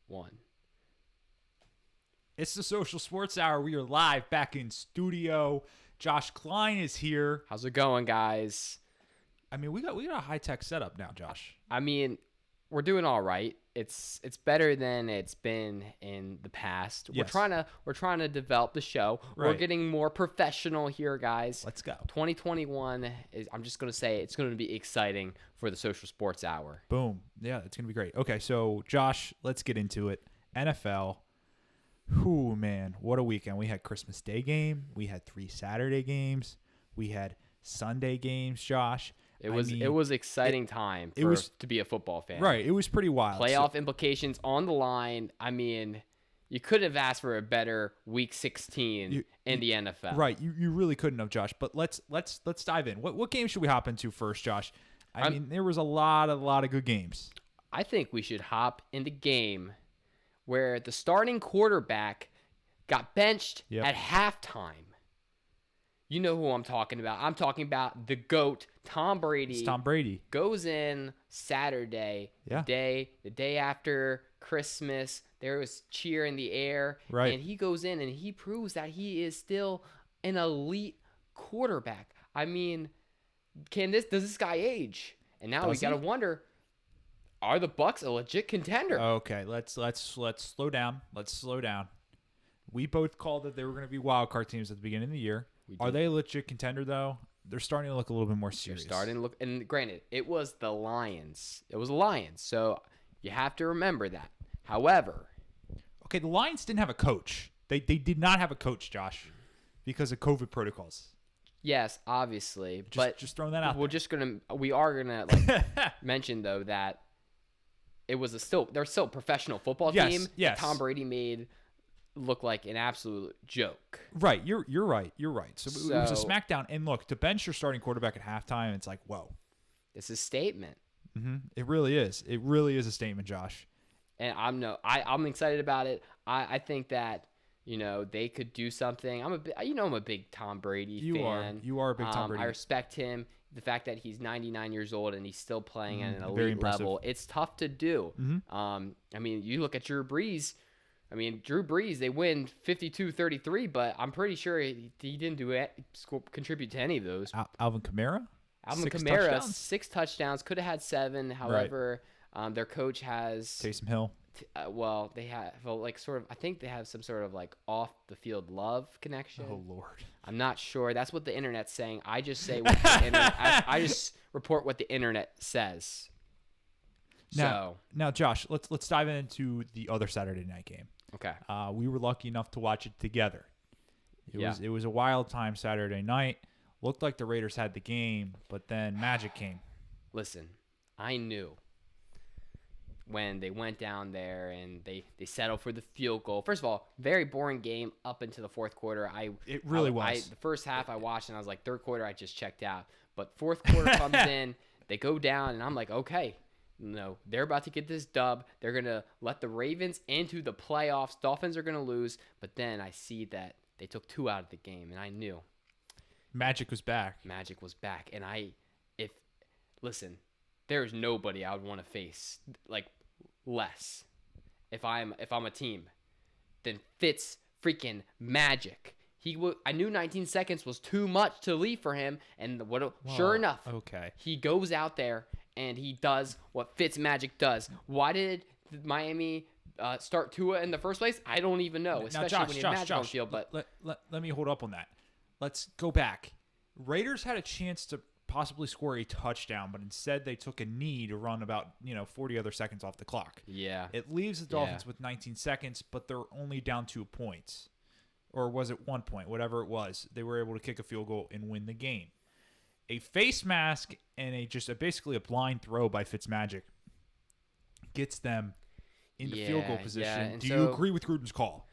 1. It's the Social Sports Hour. We are live back in studio. Josh Klein is here. How's it going, guys? I mean, we got a high-tech setup now, Josh. I mean, we're doing all right. It's better than it's been in the past. Yes. We're trying to develop the show. Right. We're getting more professional here, guys. Let's go. 2021 is, I'm just going to say, it's going to be exciting for the Social Sports Hour. Boom. Yeah, it's going to be great. Okay, so Josh, let's get into it. NFL. Whew, man, what a weekend. We had Christmas Day game. We had 3 Saturday games. We had Sunday games, Josh. It was exciting time to be a football fan. Right, it was pretty wild. Playoff implications on the line. I mean, you couldn't have asked for a better Week 16 in the NFL. Right, you really couldn't have, Josh. But let's dive in. What game should we hop into first, Josh? I mean, there was a lot of good games. I think we should hop in the game where the starting quarterback got benched at halftime. You know who I'm talking about. I'm talking about the GOAT, Tom Brady. It's Tom Brady. Goes in Saturday, the day after Christmas. There was cheer in the air. Right. And he goes in and he proves that he is still an elite quarterback. I mean, does this guy age? And now we got to wonder, are the Bucs a legit contender? Okay, let's slow down. Let's slow down. We both called that they were going to be wild card teams at the beginning of the year. Are they a legit contender, though? They're starting to look a little bit more serious. They're starting to look, and granted, it was the Lions. It was the Lions, so you have to remember that. However, okay, the Lions didn't have a coach. They did not have a coach, Josh, because of COVID protocols. Yes, obviously, just throwing that out. We are gonna like mention though that it was they're still a professional football team. Yes. Tom Brady made look like an absolute joke. Right, you're right. So it was a smackdown. And look, to bench your starting quarterback at halftime, it's like, whoa. It's a statement. Mm-hmm. It really is. It really is a statement, Josh. And I'm excited about it. I think that they could do something. I'm a big Tom Brady fan. You are a big Tom Brady. I respect him. The fact that he's 99 years old and he's still playing at an elite level, it's tough to do. Mm-hmm. I mean, you look at Drew Brees. They win 52-33, but I'm pretty sure he didn't contribute to any of those. Alvin Kamara? 6 touchdowns. Could have had 7. However, their coach has Taysom Hill. I think they have some sort of like off the field love connection. Oh Lord, I'm not sure. That's what the internet's saying. I just say what the internet. I just report what the internet says. Now, Josh, let's dive into the other Saturday night game. Okay. We were lucky enough to watch it together. It was a wild time Saturday night. Looked like the Raiders had the game, but then magic came. Listen, I knew when they went down there and they settled for the field goal. First of all, very boring game up into the fourth quarter. It really was. The first half I watched and I was like, third quarter I just checked out. But fourth quarter comes in, they go down, and I'm like, okay, no, they're about to get this dub. They're going to let the Ravens into the playoffs. Dolphins are going to lose. But then I see that they took 2 out of the game, and I knew. Magic was back. And listen, there's nobody I would want to face like less if I'm a team than Fitz freaking Magic. I knew 19 seconds was too much to leave for him, and sure enough, he goes out there and he does what Fitz Magic does. Why did Miami start Tua in the first place? I don't even know, especially when you have Magic on the field. But let me hold up on that. Let's go back. Raiders had a chance to possibly score a touchdown, but instead they took a knee to run about 40 other seconds off the clock. Yeah. It leaves the Dolphins with 19 seconds, but they're only down 2 points. Or was it 1 point? Whatever it was. They were able to kick a field goal and win the game. A face mask and basically a blind throw by Fitzmagic gets them into field goal position. Do you agree with Gruden's call?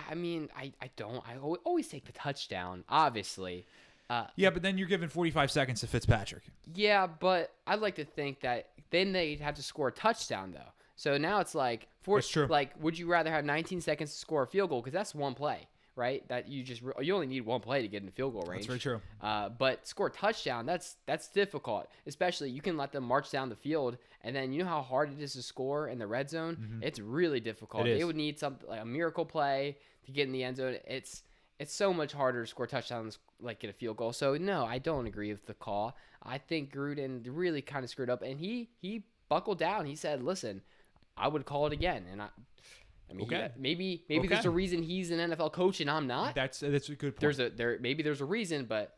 I mean, I don't. I always take the touchdown, obviously. But then you're giving 45 seconds to Fitzpatrick. Yeah, but I'd like to think that then they'd have to score a touchdown, though. So now it's like, That's true. Like, would you rather have 19 seconds to score a field goal? Because that's one play. right? That you only need one play to get in the field goal range. That's very true. But score a touchdown, that's difficult. Especially you can let them march down the field, and then you know how hard it is to score in the red zone. Mhm. It's really difficult. It is. They would need something like a miracle play to get in the end zone. It's so much harder to score touchdowns, like get a field goal. So no, I don't agree with the call. I think Gruden really kind of screwed up, and he buckled down. He said, "Listen, I would call it again." And I mean, Okay. maybe Okay. there's a reason he's an NFL coach and I'm not. That's a good point. Maybe there's a reason, but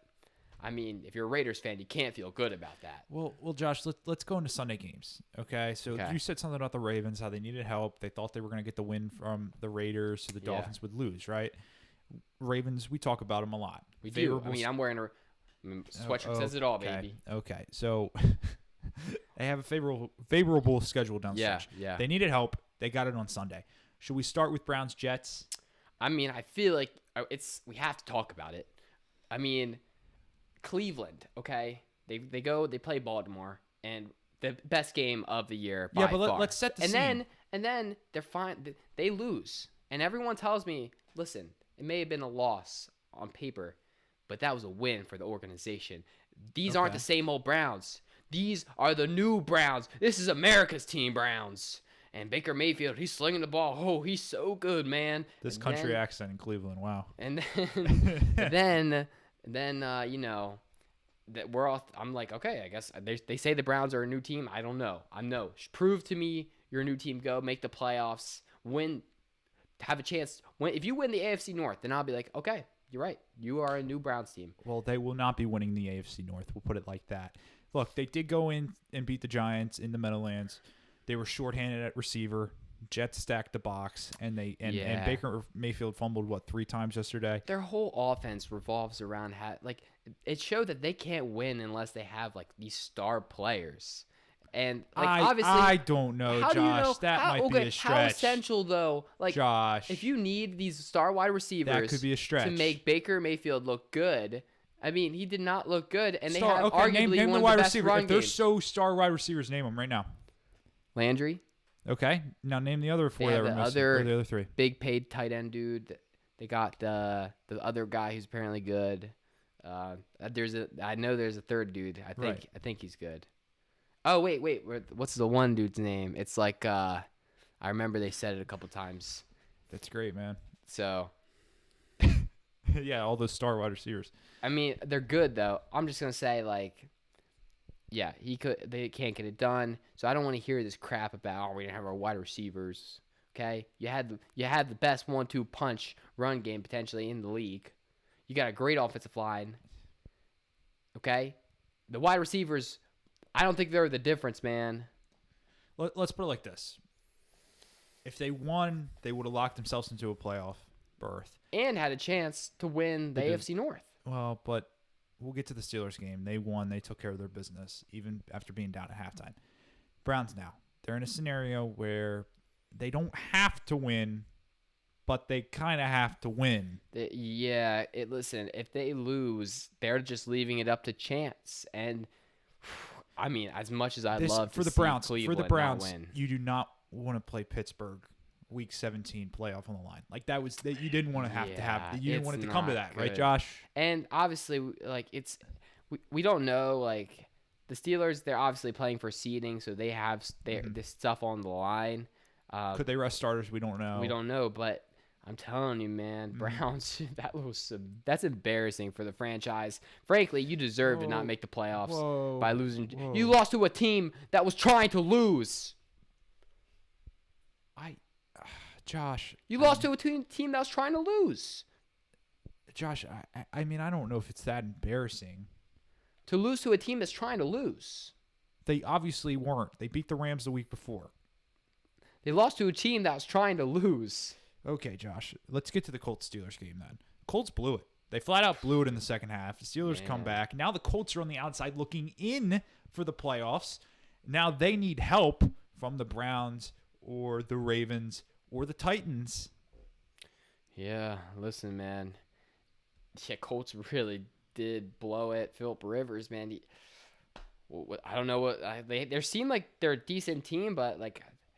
I mean, if you're a Raiders fan, you can't feel good about that. Well, Josh, let's go into Sunday games. Okay, so Okay. you said something about the Ravens, how they needed help. They thought they were going to get the win from the Raiders, so the Yeah. Dolphins would lose, right? Ravens, we talk about them a lot. We do. I mean, I'm wearing a sweatshirt says it all, okay. baby. Okay, so they have a favorable schedule down the Yeah, stretch. yeah. They needed help. They got it on Sunday. Should we start with Browns Jets? I mean, I feel like we have to talk about it. I mean, Cleveland, okay? They play Baltimore, and the best game of the year by Yeah, but far. let's set the scene. And then they're fine. They lose, and everyone tells me, listen, it may have been a loss on paper, but that was a win for the organization. These aren't Okay. the same old Browns. These are the new Browns. This is America's team, Browns. And Baker Mayfield, he's slinging the ball. Oh, he's so good, man. This And country then- accent in Cleveland, wow. And then, you know, that we're all. I'm like, okay, I guess they say the Browns are a new team. I don't know. Prove to me you're a new team. Go make the playoffs. Win. Have a chance. If you win the AFC North, then I'll be like, okay, you're right. You are a new Browns team. Well, they will not be winning the AFC North. We'll put it like that. Look, they did go in and beat the Giants in the Meadowlands. They were shorthanded at receiver. Jets stacked the box, and Yeah. Baker Mayfield fumbled 3 times yesterday. Their whole offense revolves around it showed that they can't win unless they have like these star players. And obviously, I don't know, how Josh. do you know, That might be a How stretch. essential though? Like, Josh, if you need these star wide receivers, that could be a stretch to make Baker Mayfield look good. I mean, he did not look good, and they Star- have okay, arguably name one the of wide the best receiver. run If they're games. so star wide receivers, name them right now. Landry, Okay, now name the other 4 They that have were the missing. other- Or the other 3. big paid tight end dude. They got the other guy who's apparently good. I know there's a third dude. I think he's good. Oh wait, what's the one dude's name? It's like I remember they said it a couple times. That's great, man. So Yeah, all those star wide receivers. I mean, they're good though. I'm just gonna say yeah, they can't get it done. So I don't want to hear this crap about we didn't have our wide receivers. Okay, you had the best 1-2 punch run game potentially in the league. You got a great offensive line. Okay, the wide receivers, I don't think they're the difference, man. Let's put it like this. If they won, they would have locked themselves into a playoff berth. And had a chance to win the They did. AFC North. Well, but we'll get to the Steelers game. They won. They took care of their business, even after being down at halftime. Browns now. They're in a scenario where they don't have to win, but they kind of have to win. Listen, if they lose, they're just leaving it up to chance. And I mean, as much as I'd love to for the see Browns, Cleveland for the Browns, not win. you do not want to play Pittsburgh Week 17 playoff on the line. Like that you didn't want to have to have. You didn't want it to come to that, right, good. Josh? And obviously, we don't know. Like the Steelers, they're obviously playing for seeding, so they have this stuff on the line. Could they rest starters? We don't know. We don't know, but I'm telling you, man, Browns. That's embarrassing for the franchise. Frankly, you deserve to not make the playoffs by losing. Whoa. You lost to a team that was trying to lose. Josh. You lost to a team that was trying to lose. Josh, I mean, I don't know if it's that embarrassing. To lose to a team that's trying to lose. They obviously weren't. They beat the Rams the week before. They lost to a team that was trying to lose. Okay, Josh, let's get to the Colts-Steelers game then. Colts blew it. They flat out blew it in the second half. The Steelers come back. Now the Colts are on the outside looking in for the playoffs. Now they need help from the Browns or the Ravens or the Titans. Yeah, listen, man. Yeah, Colts really did blow it. Phillip Rivers, man. I don't know what they seem like they're a decent team, but I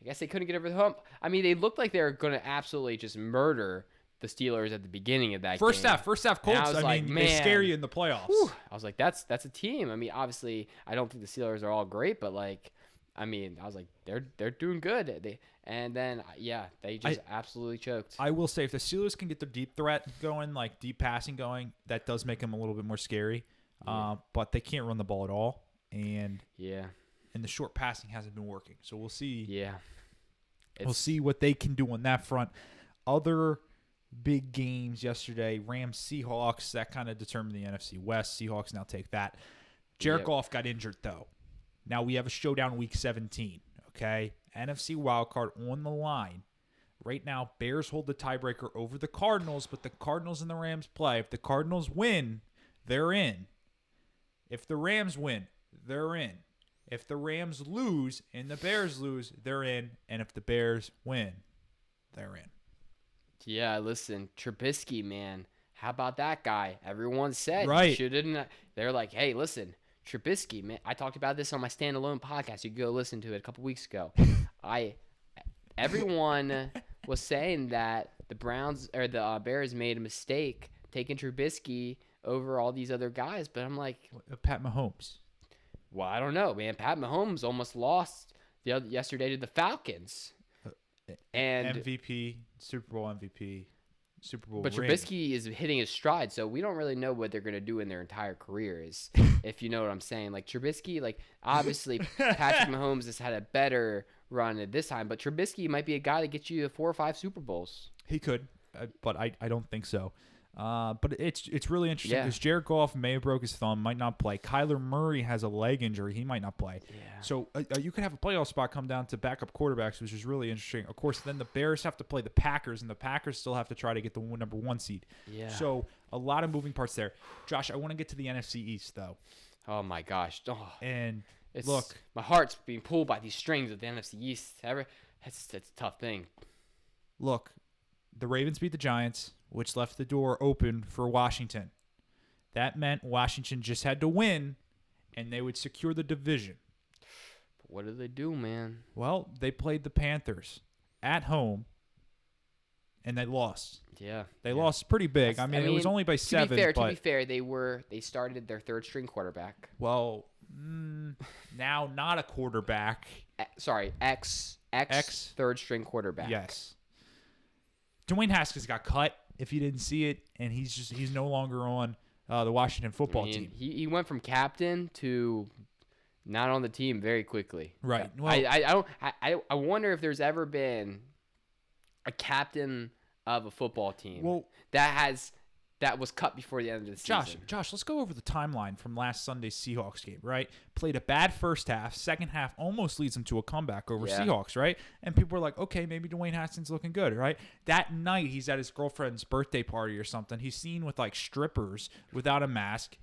guess they couldn't get over the hump. I mean, they looked like they were going to absolutely just murder the Steelers at the beginning of that First game. half Colts. And I was I like, mean, man, they scare you in the playoffs. I was like, that's a team. I mean, obviously, I don't think the Steelers are all great, but like, I mean, I was like, they're doing good. They just absolutely choked. I will say, if the Steelers can get their deep threat going, like deep passing going, that does make them a little bit more scary. But they can't run the ball at all, and the short passing hasn't been working. So we'll see. Yeah, we'll see what they can do on that front. Other big games yesterday: Rams, Seahawks. That kind of determined the NFC West. Seahawks now take that. Jared Goff got injured though. Now we have a showdown week 17. Okay, NFC wildcard on the line. Right now, Bears hold the tiebreaker over the Cardinals, but the Cardinals and the Rams play. If the Cardinals win, they're in. If the Rams win, they're in. If the Rams lose and the Bears lose, they're in. And if the Bears win, they're in. Yeah, listen, Trubisky, man. How about that guy? Everyone said right. Shouldn't. They're like, hey, listen, Trubisky, man. I talked about this on my standalone podcast. You can go listen to it a couple weeks ago. Everyone was saying that the Browns or the Bears made a mistake taking Trubisky over all these other guys, but I'm like, Pat Mahomes. Well, I don't know, man. Pat Mahomes almost lost yesterday to the Falcons, and MVP, Super Bowl MVP, Super Bowl. But ring. Trubisky is hitting his stride, so we don't really know what they're gonna do in their entire careers, if you know what I'm saying. Like Trubisky, like obviously Patrick Mahomes has had a better run at this time, but Trubisky might be a guy that gets you 4 or 5 Super Bowls. He could, but I don't think so. But it's really interesting because Jared Goff may have broke his thumb, might not play. Kyler Murray has a leg injury, he might not play. Yeah. So you could have a playoff spot come down to backup quarterbacks, which is really interesting. Of course, then the Bears have to play the Packers, and the Packers still have to try to get the number 1 seed. Yeah. So a lot of moving parts there. Josh, I want to get to the NFC East though. Oh my gosh. Oh. And It's, look, my heart's being pulled by these strings of the NFC East. It's a tough thing. Look, the Ravens beat the Giants, which left the door open for Washington. That meant Washington just had to win, and they would secure the division. But what did they do, man? Well, they played the Panthers at home, and they lost. Yeah. They lost pretty big. I mean, it was only by 7. To be fair, they started their third-string quarterback. Well, now not a quarterback. Ex third-string quarterback. Yes. Dwayne Haskins got cut, if you didn't see it, and he's no longer on the Washington football team. He went from captain to not on the team very quickly. Right. Well, I wonder if there's ever been a captain of a football team that was cut before the end of the season. Josh, let's go over the timeline from last Sunday's Seahawks game, right? Played a bad first half. Second half almost leads them to a comeback over Seahawks, right? And people were like, okay, maybe Dwayne Haskins looking good, right? That night, he's at his girlfriend's birthday party or something. He's seen with, like, strippers without a mask.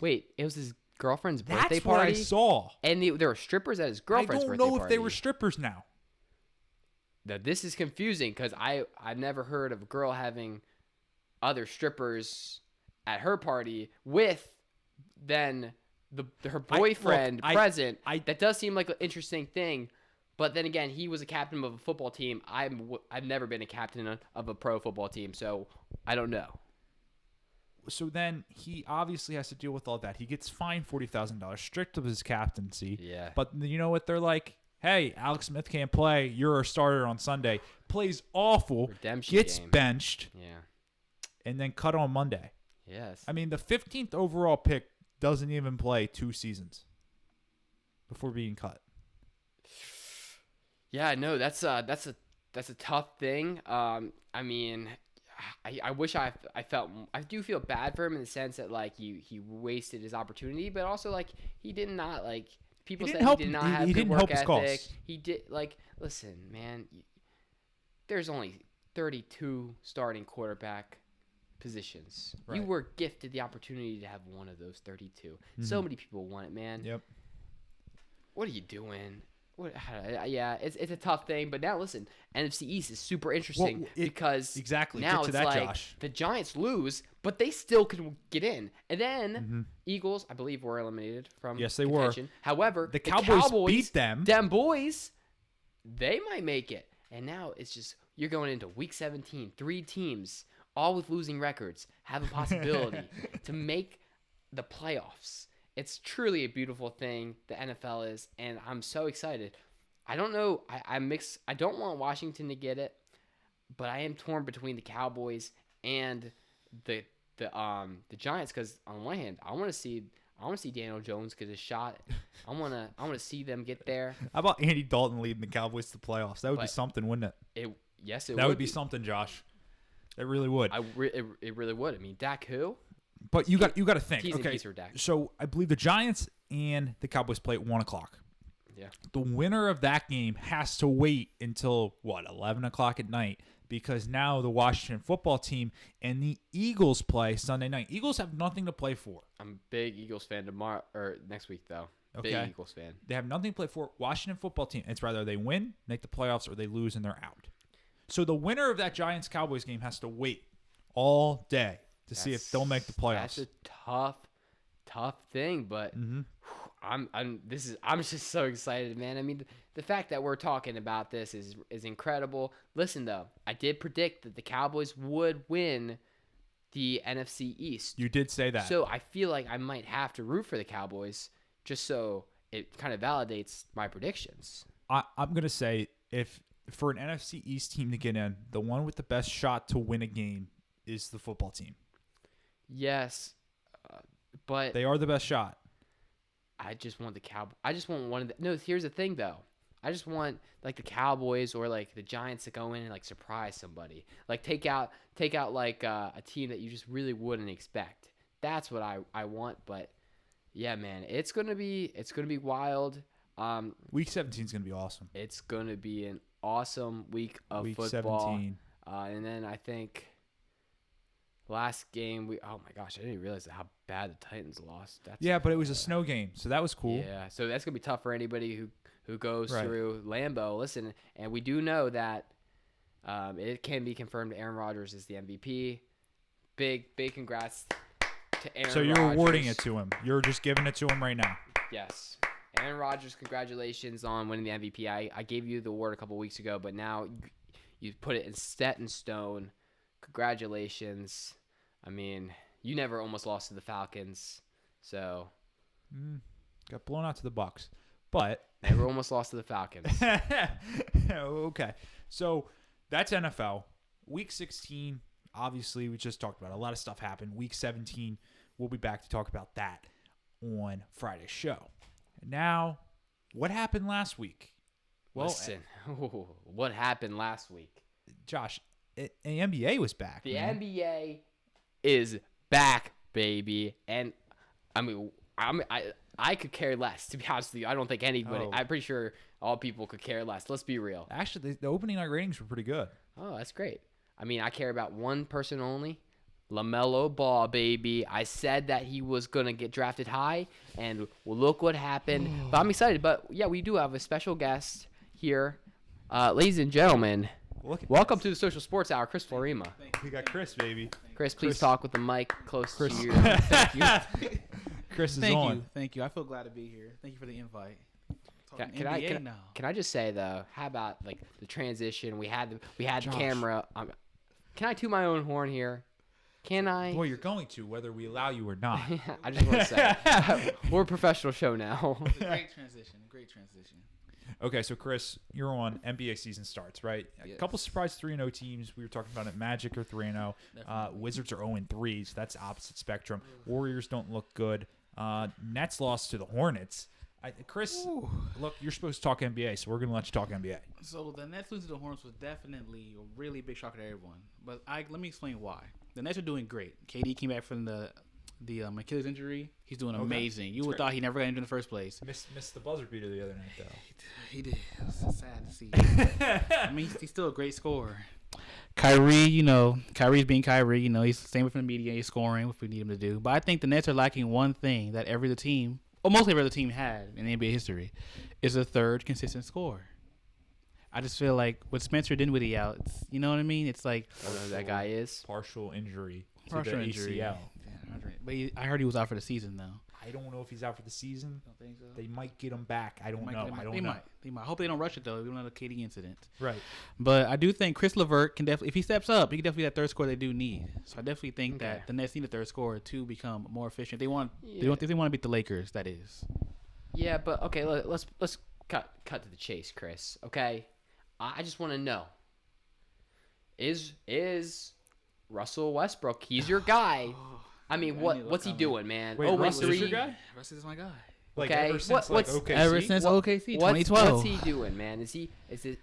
Wait, it was his girlfriend's birthday party? That's what I saw. And there were strippers at his girlfriend's birthday party. I don't know if they were strippers now. Now, this is confusing because I've never heard of a girl having other strippers at her party with then her boyfriend present. That does seem like an interesting thing, but then again, he was a captain of a football team. I've never been a captain of a pro football team, so I don't know. So then he obviously has to deal with all that. He gets fined $40,000, stripped of his captaincy. Yeah. But you know what? They're like, hey, Alex Smith can't play. You're a starter on Sunday. Plays awful. Redemption gets game. benched. Yeah. And then cut on Monday. Yes. I mean, the 15th overall pick doesn't even play 2 seasons before being cut. Yeah, no, that's a tough thing. I mean, I wish I do feel bad for him in the sense that like he wasted his opportunity, but also like he did not like people said he did not have good work ethic. He did listen, man. There's only 32 starting quarterback positions. Right. You were gifted the opportunity to have one of those 32. Mm-hmm. So many people want it, man. Yep. What are you doing? It's a tough thing, but now listen, NFC East is super interesting because now it's like Josh. The Giants lose, but they still can get in, and then Eagles, I believe, were eliminated from. Yes, they contention. were. However, the Cowboys beat them. Them boys, they might make it, and now it's just you're going into Week 17, 3 teams all with losing records, have a possibility to make the playoffs. It's truly a beautiful thing, the NFL is, and I'm so excited. I don't know. I'm mixed. I don't want Washington to get it, but I am torn between the Cowboys and the Giants, because on one hand, I want to see Daniel Jones get his shot. I want to see them get there. How about Andy Dalton leading the Cowboys to the playoffs? That would be something, wouldn't it? That would be something, Josh. It really would. It really would. I mean, Dak who? But you got to think. T's and Okay, P's for Dak. so I believe the Giants and the Cowboys play at 1:00. Yeah. The winner of that game has to wait until 11:00 at night, because now the Washington football team and the Eagles play Sunday night. Eagles have nothing to play for. I'm a big Eagles fan tomorrow or next week though. Okay. Big Eagles fan. They have nothing to play for. Washington football team, it's rather they win, make the playoffs, or they lose and they're out. So the winner of that Giants-Cowboys game has to wait all day to see if they'll make the playoffs. That's a tough thing, but I'm just so excited, man. I mean, the fact that we're talking about this is incredible. Listen though, I did predict that the Cowboys would win the NFC East. You did say that. So I feel like I might have to root for the Cowboys just so it kind of validates my predictions. I'm going to say, if for an NFC East team to get in, the one with the best shot to win a game is the football team. Yes, but they are the best shot. I just want the Cowboys. I just want one of the. No, here's the thing though. I just want like the Cowboys or like the Giants to go in and like surprise somebody. Like take out like a team that you just really wouldn't expect. That's what I want. But yeah, man, it's gonna be wild. Week 17 is gonna be awesome. It's gonna be an awesome week of week football. 17. And then I think last game oh my gosh, I didn't realize how bad the Titans lost. But it was a snow game, so that was cool. Yeah, so that's gonna be tough for anybody who goes Right. through Lambeau. Listen, and we do know that it can be confirmed Aaron Rodgers is the MVP. Big congrats to Aaron Rodgers. So you're awarding it to him. You're just giving it to him right now. Yes. Aaron Rodgers, congratulations on winning the MVP. I gave you the award a couple weeks ago, but now you put it set in stone. Congratulations. I mean, you never almost lost to the Falcons, so Got blown out to the Bucks, but never almost lost to the Falcons. Okay, so that's NFL. Week 16, obviously, we just talked about it. A lot of stuff happened. Week 17, we'll be back to talk about that on Friday's show. Now, what happened last week? Well, Listen, what happened last week? Josh, the NBA was back. The man. NBA is back, baby, and I mean, I could care less, to be honest with you. I don't think anybody. Oh. I'm pretty sure all people could care less. Let's be real. Actually, the opening night ratings were pretty good. Oh, that's great. I mean, I care about one person only. LaMelo Ball, baby. I said that he was going to get drafted high, and well, look what happened. But I'm excited. But, yeah, we do have a special guest here. Ladies and gentlemen, welcome to the Social Sports Hour, Chris Florima. We got Chris, baby. Chris, please talk with the mic close to you. Thank you. Chris is on. Thank you. I feel glad to be here. Thank you for the invite. Talking Can NBA now. Can I just say though, how about like the transition? We had the Josh. camera. Can I toot my own horn here? Can I? Well, you're going to, whether we allow you or not. I just want to say we're a professional show now. It's a great transition. Great transition. Okay, so Chris, you're on. NBA season starts, right? A Yes. couple surprise 3-0 teams. We were talking about it. Magic are 3-0. Definitely. Wizards are 0-3, so that's opposite spectrum. Warriors don't look good. Nets lost to the Hornets. Chris, look, you're supposed to talk NBA, so we're going to let you talk NBA. So the Nets losing to the Hornets was definitely a really big shock to everyone. But let me explain why. The Nets are doing great. KD came back from the Achilles injury. He's doing amazing. You would have thought he never got injured in the first place. Missed the buzzer beater the other night, though. He did. It was sad to see. I mean, he's still a great scorer. Kyrie, Kyrie's being Kyrie. He's the same with the media. He's scoring if we need him to do. But I think the Nets are lacking one thing that every other team, or mostly every other team, had in NBA history, is a third consistent scorer. I just feel like with Spencer Dinwiddie out, you know what I mean? It's like I don't know who that guy is. Partial injury to partial the injury. ACL. Yeah, but I heard he was out for the season though. I don't know if he's out for the season. Don't think so. They might get him back. I don't know. I don't they know. might. They might. I hope they don't rush it though. We don't have a KD incident. Right. But I do think Chris LeVert can definitely, if he steps up, he can definitely be that third scorer they do need. So I definitely think that the Nets need a third scorer to become more efficient. They want. They want to beat the Lakers. That is. Yeah, but okay. Let's cut to the chase, Chris. Okay, I just want to know. Is Russell Westbrook? He's your guy. I mean, what's he doing, man? Wait, Russell is your guy? Russell is my guy. Like Okay, ever since OKC? Ever since OKC, 2012. What's he doing, man? Is it?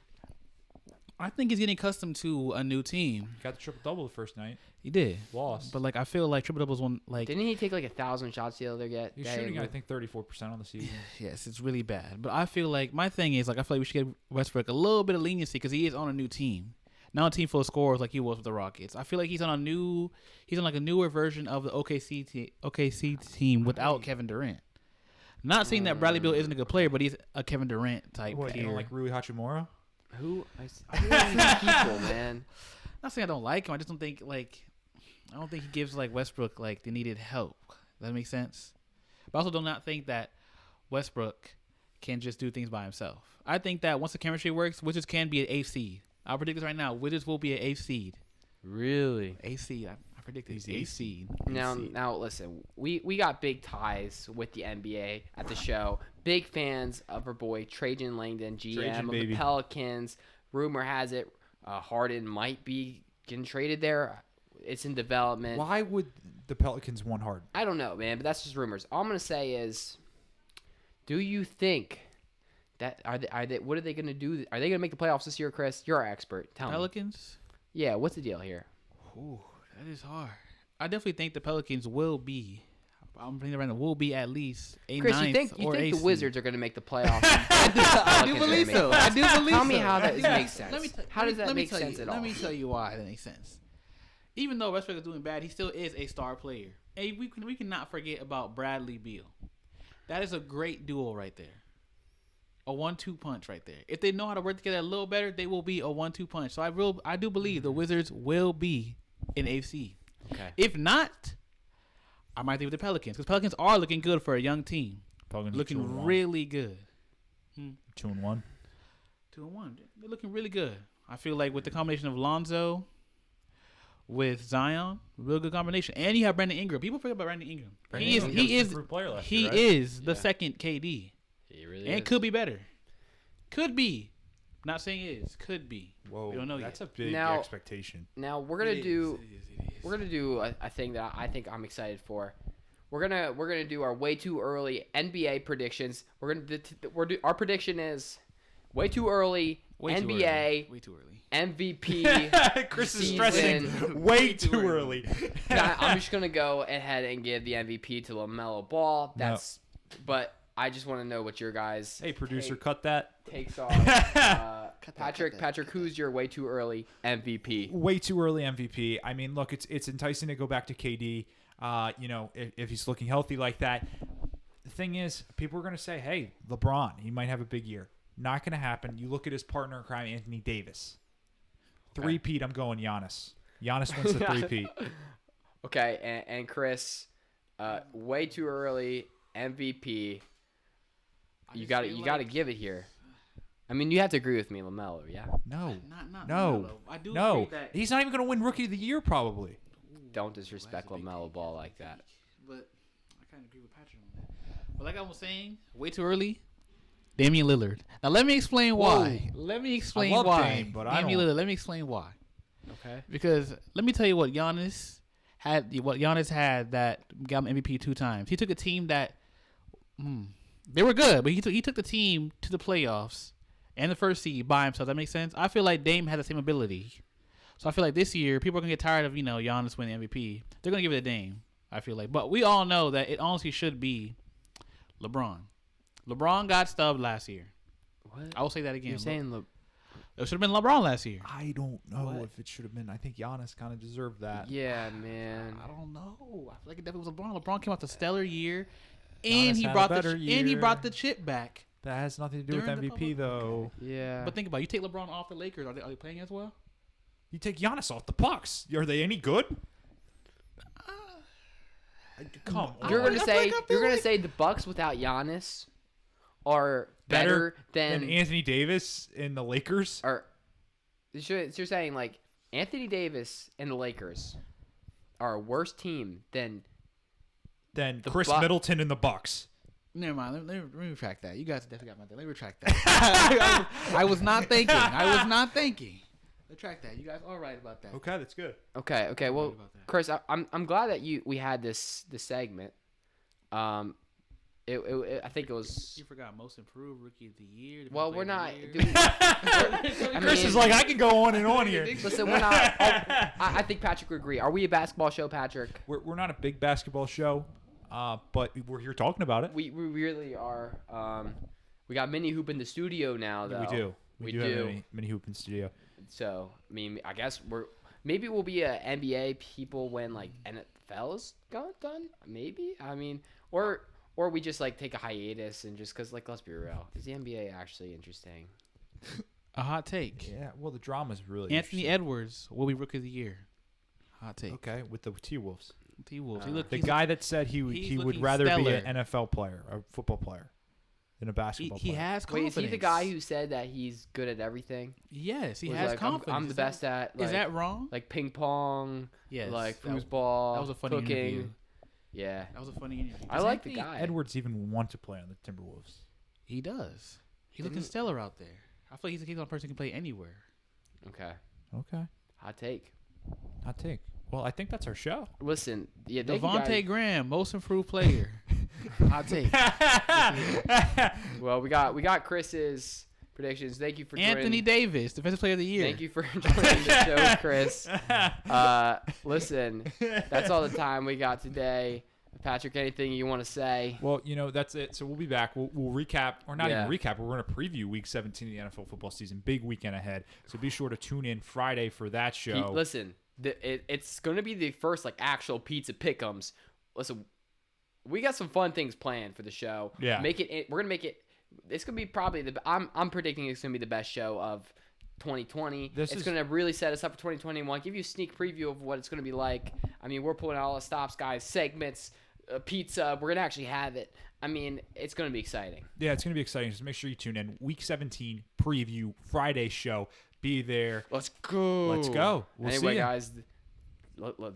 I think he's getting accustomed to a new team. Got the triple double the first night. He did. Lost. But like I feel like triple doubles one like Didn't he take like 1,000 shots the other day? He's shooting, I think, 34% on the season. yes, it's really bad. But I feel like my thing is like I feel like we should give Westbrook a little bit of leniency because he is on a new team. Not a team full of scorers like he was with the Rockets. I feel like he's on like a newer version of the OKC team without Kevin Durant. Not saying that Bradley Beal isn't a good player, but he's a Kevin Durant type. What, you don't like Rui Hachimura? Who? I don't like these people, man. Not saying I don't like him. I just don't think I don't think he gives like Westbrook like the needed help. Does that make sense? But I also do not think that Westbrook can just do things by himself. I think that once the chemistry works, Wizards can be an 8th seed. I'll predict this right now. Wizards will be an 8th seed. Really? 8th seed. I predict he's 8th seed. Now listen. We got big ties with the NBA at the show. Big fans of our boy Trajan Langdon, GM of the Pelicans. Rumor has it Harden might be getting traded there. It's in development. Why would the Pelicans want Harden? I don't know, man, but that's just rumors. All I'm gonna say is, do you think that are they? What are they gonna do? Are they gonna make the playoffs this year, Chris? You're our expert. Tell me. Pelicans? Yeah. What's the deal here? Ooh, that is hard. I definitely think the Pelicans will be. I'm thinking right now will be at least a Chris, ninth you think or the eighth Wizards are going to make the playoffs? I do believe so. I do believe Tell so. me how that makes sense. Let me how does that make sense at all? Let me tell you why that makes sense. Even though Westbrook is doing bad, he still is a star player. Hey, we cannot forget about Bradley Beal. That is a great duo right there. A 1-2 punch right there. If they know how to work together a little better, they will be a 1-2 punch. So I do believe the Wizards will be in AFC. Okay. If not, I might think with the Pelicans because Pelicans are looking good for a young team. Pelicans looking really good. 2-1. 2-1. They're looking really good. I feel like with the combination of Lonzo with Zion, real good combination. And you have Brandon Ingram. People forget about Brandon Ingram. He is the second KD. He really and is. Could be better. Could be. Not saying is. Could be. Whoa, we don't know that's yet. a big expectation. Now we're gonna do a thing that I think I'm excited for. We're gonna do our way too early NBA predictions. Our prediction is way too early. NBA Way too early. MVP. Chris is stressing way too early. I'm just gonna go ahead and give the MVP to LaMelo Ball. But I just want to know what your guys. Hey, producer, cut that. Takes off. Patrick, who's your way too early MVP? Way too early MVP. I mean, look, it's enticing to go back to KD. If he's looking healthy like that. The thing is, people are going to say, hey, LeBron, he might have a big year. Not going to happen. You look at his partner in crime, Anthony Davis. Three-peat, I'm going Giannis. Giannis wins the three-peat. Okay, and Chris, way too early MVP. You got to give it here. I mean, you have to agree with me, LaMelo. Yeah. No. Not No. I do No. agree that. He's not even going to win Rookie of the Year, probably. Don't disrespect LaMelo Ball like that. But I kind of agree with Patrick on that. But like I was saying, way too early. Damian Lillard. Now let me explain why. Let me explain I love why. Dame, but I Damian don't. Lillard. Let me explain why. Okay. Because let me tell you what Giannis had that got him MVP 2 times. He took a team that they were good, but he took the team to the playoffs and the first seed by himself. That makes sense. I feel like Dame had the same ability. So I feel like this year people are gonna get tired of Giannis winning MVP. They're gonna give it to Dame. I feel like, but we all know that it honestly should be LeBron. LeBron got stubbed last year. What? I will say that again. You're saying it should have been LeBron last year. I don't know What? if it should have been. I think Giannis kind of deserved that. Yeah, man. I don't know. I feel like it definitely was LeBron. LeBron came off the stellar year, Giannis and he had a brought better and he year. brought the chip back. That has nothing to do with During the MVP, though. Yeah. But think about it. You take LeBron off the Lakers. Are they playing as well? You take Giannis off the Bucks. Are they any good? Come on. You're gonna I feel like- say the Bucks without Giannis are better than than Anthony Davis in the Lakers. or so you're saying like Anthony Davis and the Lakers are a worse team than Than The Chris Bu- Middleton in the Bucks. Never mind. Let me retract that. You guys definitely got my thing. Let me retract that. I was not thinking. Retract that. You guys all right about that. Okay, that's good. Okay. Well, about that. Chris, I'm glad that we had this segment. I think it was. You forgot most improved rookie of the year. Well, we're not. Chris is like, I can go on and on here. Listen, we're not. I think Patrick would agree. Are we a basketball show, Patrick? We're not a big basketball show, but we're here talking about it. We really are. We got mini hoop in the studio now, though. We do. We do do. have mini hoop in the studio. So I mean, I guess maybe we'll be a NBA people when like NFL's done. Maybe. I mean, or we just like take a hiatus and just because like let's be real, is the NBA actually interesting? A hot take. Yeah. Well, the drama's really Anthony interesting. Edwards will be rookie of the year. Hot take. Okay, with the T-Wolves. T-Wolves. The guy that said he he's would looking rather stellar. be an NFL player, a football player, than a basketball He player. has Wait, confidence. is he the guy who said that he's good at everything? Yes, he Was has like, confidence. I'm the Is best that, at. Like, is that wrong? like ping pong? Yes. Like that, foosball. that was a funny cooking. interview. Yeah. That was a funny interview. I like the Anthony guy. Edwards even want to play on the Timberwolves. He does. He's looking Didn't- stellar out there. I feel like he's the kind of person who can play anywhere. Okay. Okay. Hot take. Hot take. Well, I think that's our show. Listen, yeah, thank you Devontae guys. Graham, most improved player. Hot take. Well, we got Chris's predictions. Thank you for Anthony joining. Davis, defensive player of the year. Thank you for joining the show, Chris. Listen, that's all the time we got today. Patrick, anything you want to say? Well, that's it. So we'll be back. We'll recap, or not Yeah. even recap. We're going to preview Week 17 of the NFL football season. Big weekend ahead. So be sure to tune in Friday for that show. Listen, it's going to be the first like actual pizza pick'ems. Listen, we got some fun things planned for the show. Yeah. We're gonna make it. It's gonna be probably I'm predicting it's gonna be the best show of 2020. It's gonna really set us up for 2021. Give you a sneak preview of what it's gonna be like. I mean, we're pulling out all the stops, guys, segments, pizza. We're gonna actually have it. I mean, it's gonna be exciting. Yeah, it's going to be exciting. Just make sure you tune in. Week 17 preview Friday show. Be there. Let's go. Let's go. We'll anyway, see ya. guys,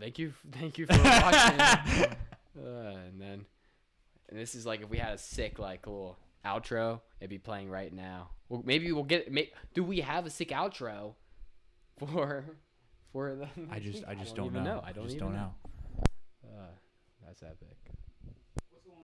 thank you for watching. And this is like if we had a sick like little outro, it'd be playing right now. Well, maybe we'll get. Do we have a sick outro for the? I just I don't even know. I don't just even don't know. know. That's epic.